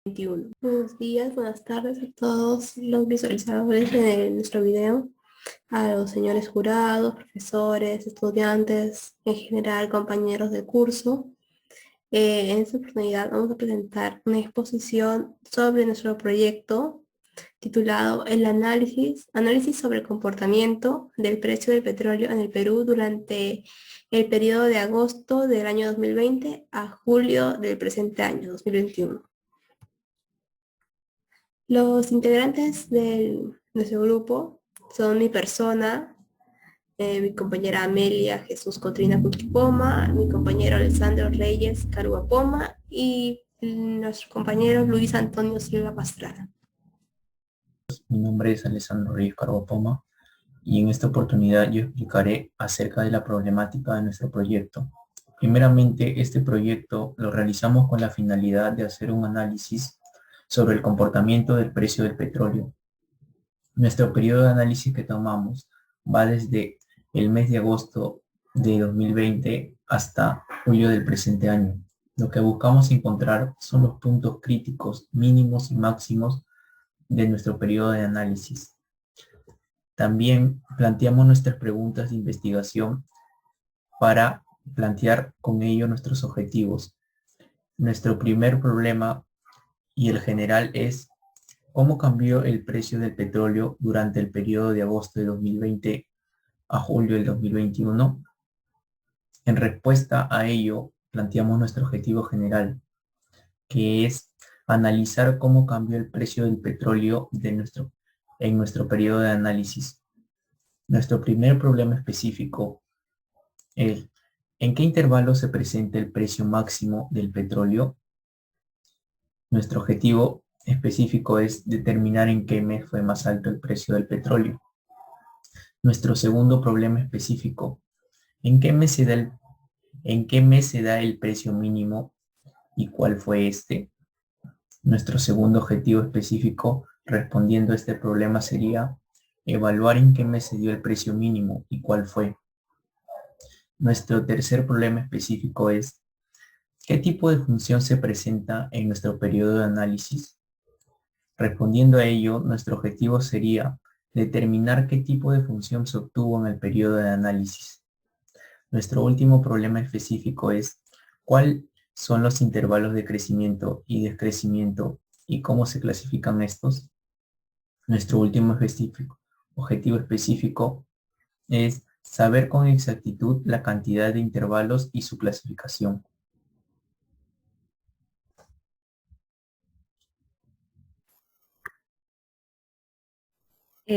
21. Buenos días, buenas tardes a todos los visualizadores de nuestro video, a los señores jurados, profesores, estudiantes, en general compañeros de curso. En esta oportunidad vamos a presentar una exposición sobre nuestro proyecto titulado El análisis sobre el comportamiento del precio del petróleo en el Perú durante el periodo de agosto del año 2020 a julio del presente año 2021. Los integrantes de nuestro grupo son mi persona, mi compañera Amelia Jesús Cotrina Cuquipoma, mi compañero Alessandro Reyes Caruapoma y nuestro compañero Luis Antonio Silva Pastrana. Mi nombre es Alessandro Reyes Caruapoma y en esta oportunidad yo explicaré acerca de la problemática de nuestro proyecto. Primeramente, este proyecto lo realizamos con la finalidad de hacer un análisis sobre el comportamiento del precio del petróleo. Nuestro periodo de análisis que tomamos va desde el mes de agosto de 2020 hasta julio del presente año. Lo que buscamos encontrar son los puntos críticos mínimos y máximos de nuestro periodo de análisis. También planteamos nuestras preguntas de investigación para plantear con ello nuestros objetivos. Nuestro primer problema y el general es cómo cambió el precio del petróleo durante el periodo de agosto de 2020 a julio del 2021. En respuesta a ello, planteamos nuestro objetivo general, que es analizar cómo cambió el precio del petróleo en nuestro periodo de análisis. Nuestro primer problema específico es ¿en qué intervalo se presenta el precio máximo del petróleo? Nuestro objetivo específico es determinar en qué mes fue más alto el precio del petróleo. Nuestro segundo problema específico, ¿en qué mes se da el precio mínimo y cuál fue este? Nuestro segundo objetivo específico respondiendo a este problema sería evaluar en qué mes se dio el precio mínimo y cuál fue. Nuestro tercer problema específico es ¿qué tipo de función se presenta en nuestro periodo de análisis? Respondiendo a ello, nuestro objetivo sería determinar qué tipo de función se obtuvo en el periodo de análisis. Nuestro último problema específico es ¿cuáles son los intervalos de crecimiento y decrecimiento y cómo se clasifican estos? Nuestro último objetivo específico es saber con exactitud la cantidad de intervalos y su clasificación.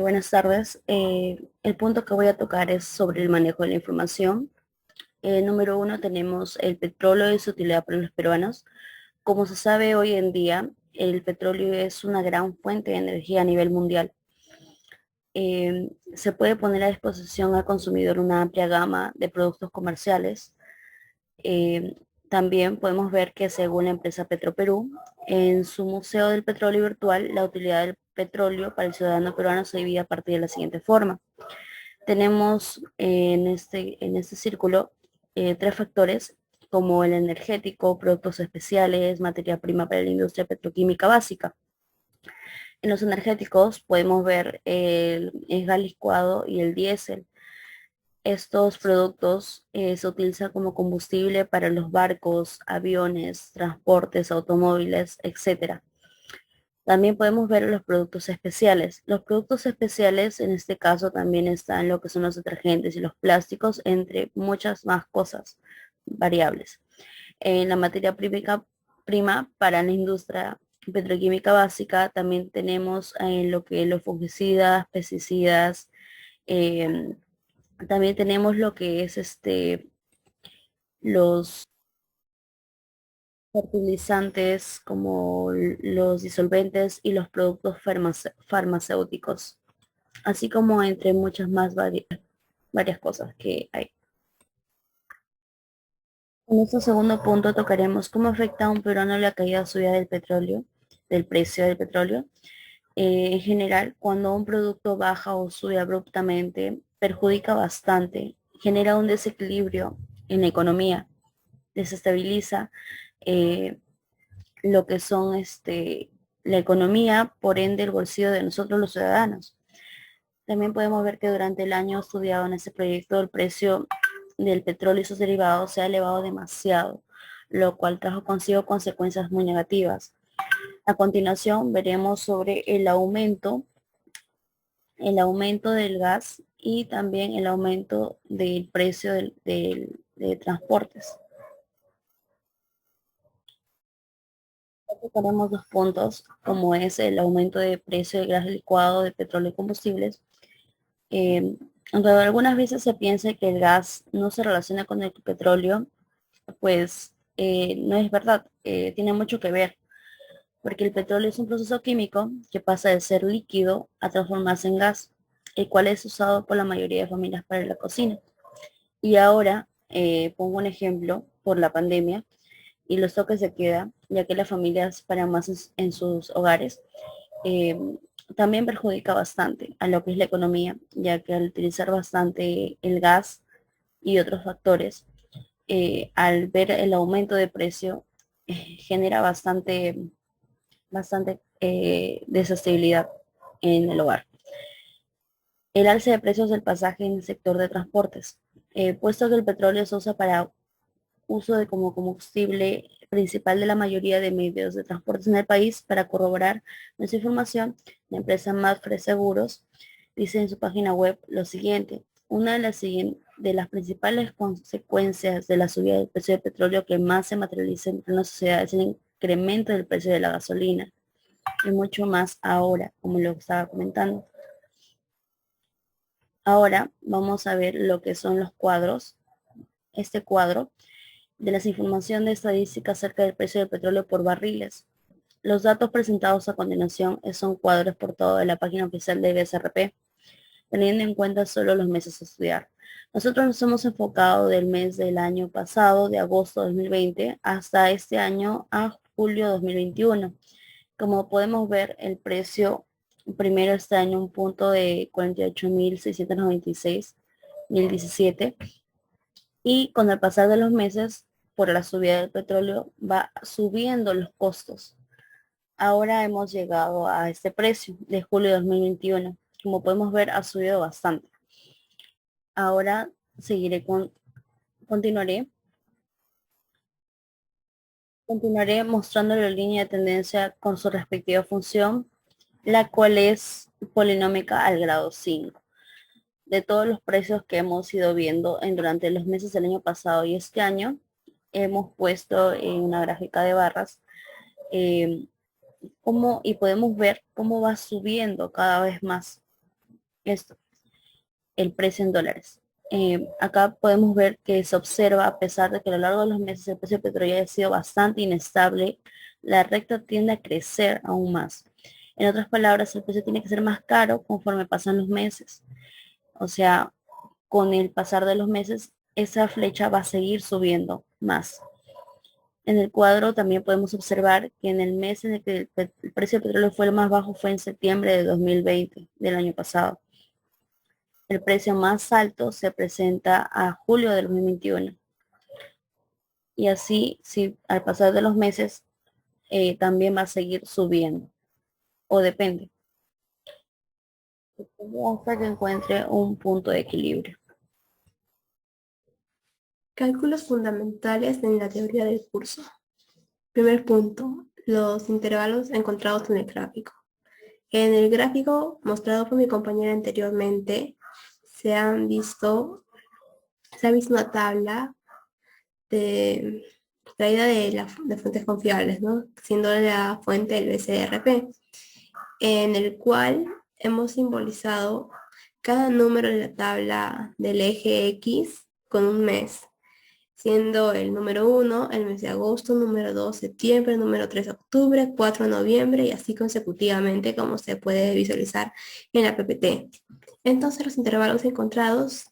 Buenas tardes. El punto que voy a tocar es sobre el manejo de la información. Número 1 tenemos el petróleo y su utilidad para los peruanos. Como se sabe hoy en día, el petróleo es una gran fuente de energía a nivel mundial. Se puede poner a disposición al consumidor una amplia gama de productos comerciales. También podemos ver que según la empresa Petroperú, en su Museo del Petróleo Virtual, la utilidad del petróleo para el ciudadano peruano se divide a partir de la siguiente forma. Tenemos en este círculo tres factores como el energético, productos especiales, materia prima para la industria petroquímica básica. En los energéticos podemos ver el gas licuado y el diésel. Estos productos se utilizan como combustible para los barcos, aviones, transportes, automóviles, etc. También podemos ver los productos especiales. Los productos especiales en este caso también están lo que son los detergentes y los plásticos, entre muchas más cosas variables. En la materia prima para la industria petroquímica básica también tenemos lo que los fungicidas, pesticidas, también tenemos lo que es los fertilizantes como los disolventes y los productos farmacéuticos, así como entre muchas más varias cosas que hay. En este segundo punto tocaremos cómo afecta a un peruano la caída o subida del petróleo, del precio del petróleo. En general, cuando un producto baja o sube abruptamente, perjudica bastante, genera un desequilibrio en la economía, desestabiliza lo que son la economía, por ende el bolsillo de nosotros los ciudadanos. También podemos ver que durante el año estudiado en este proyecto el precio del petróleo y sus derivados se ha elevado demasiado, lo cual trajo consigo consecuencias muy negativas. A continuación veremos sobre el aumento del gas y también el aumento del precio de transportes. Tenemos dos puntos, como es el aumento de precio del gas licuado, de petróleo y combustibles. Aunque algunas veces se piensa que el gas no se relaciona con el petróleo, pues no es verdad, tiene mucho que ver, porque el petróleo es un proceso químico que pasa de ser líquido a transformarse en gas, el cual es usado por la mayoría de familias para la cocina. Y ahora, pongo un ejemplo por la pandemia y los toques de queda, ya que las familias paran más en sus hogares, eh, también perjudica bastante a lo que es la economía, ya que al utilizar bastante el gas y otros factores, al ver el aumento de precio, genera bastante desestabilidad en el hogar. El alza de precios del pasaje en el sector de transportes, puesto que el petróleo se usa para uso de como combustible principal de la mayoría de medios de transporte en el país. Para corroborar nuestra información, la empresa Mapfre Seguros dice en su página web lo siguiente: una de las principales consecuencias de la subida del precio del petróleo que más se materializa en la sociedad es el incremento del precio de la gasolina, y mucho más ahora, como lo estaba comentando. Ahora vamos a ver lo que son los cuadros. Este cuadro de las información de estadística acerca del precio del petróleo por barriles. Los datos presentados a continuación son cuadros exportados de la página oficial de BSRP, teniendo en cuenta solo los meses a estudiar. Nosotros nos hemos enfocado del mes del año pasado, de agosto de 2020, hasta este año a julio de 2021. Como podemos ver, el precio primero este año un punto de 48.696.017, y con el pasar de los meses, por la subida del petróleo, va subiendo los costos. Ahora hemos llegado a este precio de julio de 2021. Como podemos ver, ha subido bastante. Ahora continuaré mostrando la línea de tendencia con su respectiva función, la cual es polinómica al grado 5. De todos los precios que hemos ido viendo durante los meses del año pasado y este año, hemos puesto en una gráfica de barras y podemos ver cómo va subiendo cada vez más el precio en dólares. Acá podemos ver que se observa, a pesar de que a lo largo de los meses el precio del petróleo ha sido bastante inestable, la recta tiende a crecer aún más. En otras palabras, el precio tiene que ser más caro conforme pasan los meses. O sea, con el pasar de los meses, esa flecha va a seguir subiendo más. En el cuadro también podemos observar que en el mes en el que el precio del petróleo fue el más bajo fue en septiembre de 2020, del año pasado. El precio más alto se presenta a julio del 2021. Y así, si al pasar de los meses, también va a seguir subiendo. O depende. Hasta que encuentre un punto de equilibrio. Cálculos fundamentales en la teoría del curso. Primer punto, los intervalos encontrados en el gráfico. En el gráfico mostrado por mi compañera anteriormente, se ha visto una tabla traída de fuentes confiables, ¿no? Siendo la fuente el BCRP, en el cual hemos simbolizado cada número de la tabla del eje X con un mes, siendo el número 1 el mes de agosto, número 2 septiembre, número 3 octubre, 4 noviembre, y así consecutivamente, como se puede visualizar en la PPT. Entonces los intervalos encontrados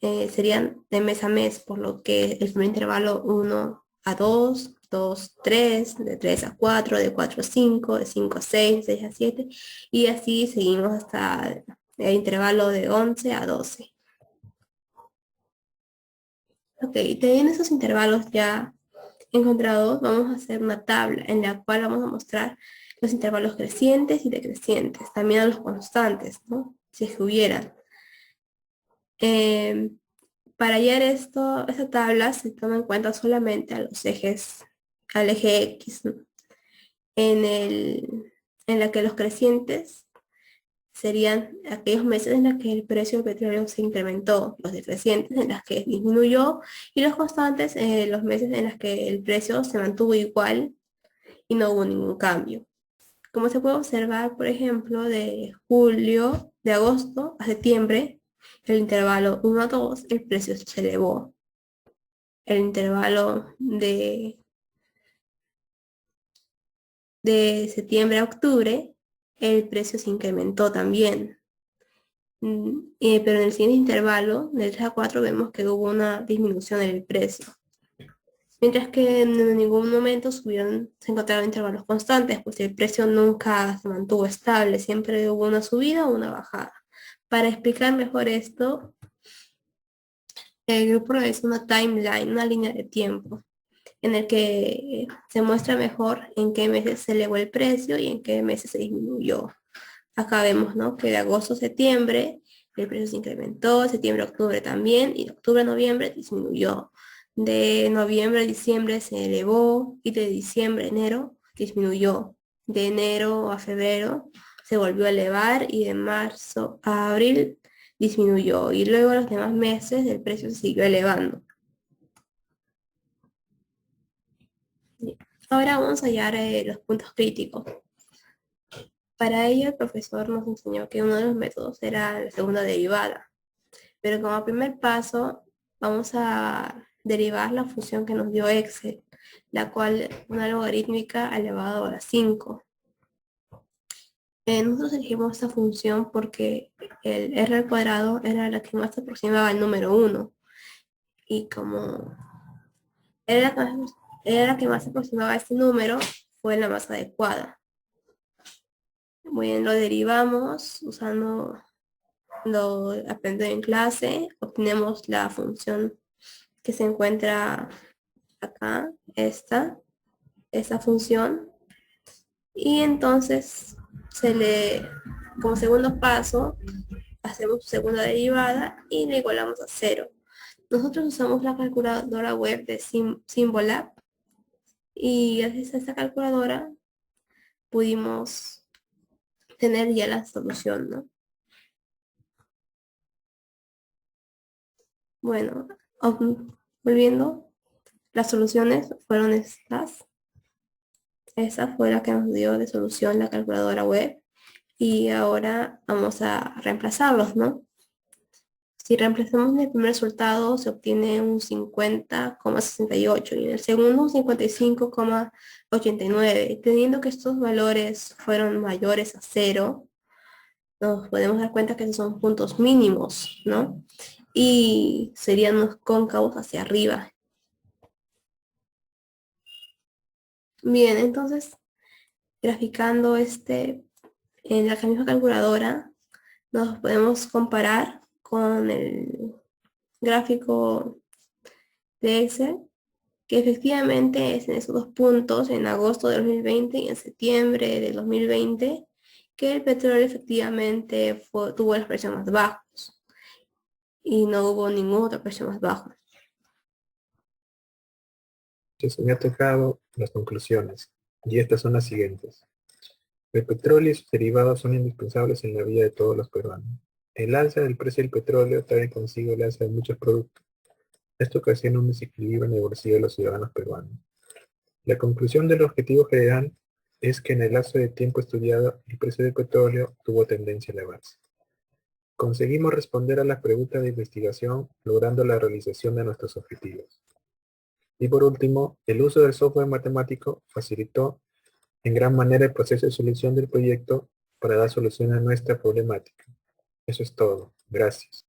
serían de mes a mes, por lo que el primer intervalo 1 a 2, 2, 3, de 3 a 4, de 4 a 5, de 5 a 6, de 6 a 7, y así seguimos hasta el intervalo de 11 a 12. Ok, teniendo esos intervalos ya encontrado, vamos a hacer una tabla en la cual vamos a mostrar los intervalos crecientes y decrecientes, también a los constantes, ¿no? Si es que hubieran. Para hallar esto, esta tabla se toma en cuenta solamente a los ejes, al eje X, ¿no? En la que los crecientes serían aquellos meses en los que el precio del petróleo se incrementó, los decrecientes en los que disminuyó y los constantes los meses en los que el precio se mantuvo igual y no hubo ningún cambio. Como se puede observar, por ejemplo, de agosto a septiembre, el intervalo 1 a 2, el precio se elevó. El intervalo de septiembre a octubre, el precio se incrementó también. Pero en el siguiente intervalo, del 3 a 4, vemos que hubo una disminución en el precio. Mientras que en ningún momento se encontraron intervalos constantes, pues el precio nunca se mantuvo estable, siempre hubo una subida o una bajada. Para explicar mejor esto, el grupo realiza una timeline, una línea de tiempo, en el que se muestra mejor en qué meses se elevó el precio y en qué meses se disminuyó. Acá vemos, ¿no?, que de agosto a septiembre el precio se incrementó, septiembre a octubre también, y de octubre a noviembre disminuyó. De noviembre a diciembre se elevó y de diciembre a enero disminuyó. De enero a febrero se volvió a elevar y de marzo a abril disminuyó. Y luego los demás meses el precio se siguió elevando. Ahora vamos a hallar los puntos críticos. Para ello el profesor nos enseñó que uno de los métodos era la segunda derivada. Pero como primer paso vamos a derivar la función que nos dio Excel, la cual es una logarítmica elevado a la 5. Nosotros elegimos esta función porque el r al cuadrado era la que más se aproximaba al número 1. Y como era la que más se aproximaba a este número, fue la más adecuada. Muy bien, lo derivamos usando lo aprendido en clase. Obtenemos la función que se encuentra acá, esta función, y entonces como segundo paso hacemos segunda derivada y le igualamos a 0. Nosotros usamos la calculadora web de Symbolab y gracias a esta calculadora pudimos tener ya la solución, ¿no? Bueno, volviendo, las soluciones fueron estas. Esa fue la que nos dio de solución la calculadora web. Y ahora vamos a reemplazarlos, ¿no? Si reemplazamos el primer resultado, se obtiene un 50,68 y en el segundo un 55,89. Teniendo que estos valores fueron mayores a 0, nos podemos dar cuenta que esos son puntos mínimos, ¿no? Y serían los cóncavos hacia arriba. Bien, entonces, graficando en la misma calculadora, nos podemos comparar con el gráfico de Excel, que efectivamente es en esos dos puntos, en agosto de 2020 y en septiembre de 2020, que el petróleo efectivamente tuvo los precios más bajos y no hubo ningún otro precio más bajo. Se me ha tocado las conclusiones, y estas son las siguientes. El petróleo y sus derivados son indispensables en la vida de todos los peruanos. El alza del precio del petróleo trae consigo el alza de muchos productos. Esto ocasiona un desequilibrio en el bolsillo de los ciudadanos peruanos. La conclusión del objetivo general es que en el lapso de tiempo estudiado, el precio del petróleo tuvo tendencia a elevarse. Conseguimos responder a las preguntas de investigación, logrando la realización de nuestros objetivos. Y por último, el uso del software matemático facilitó en gran manera el proceso de solución del proyecto para dar solución a nuestra problemática. Eso es todo. Gracias.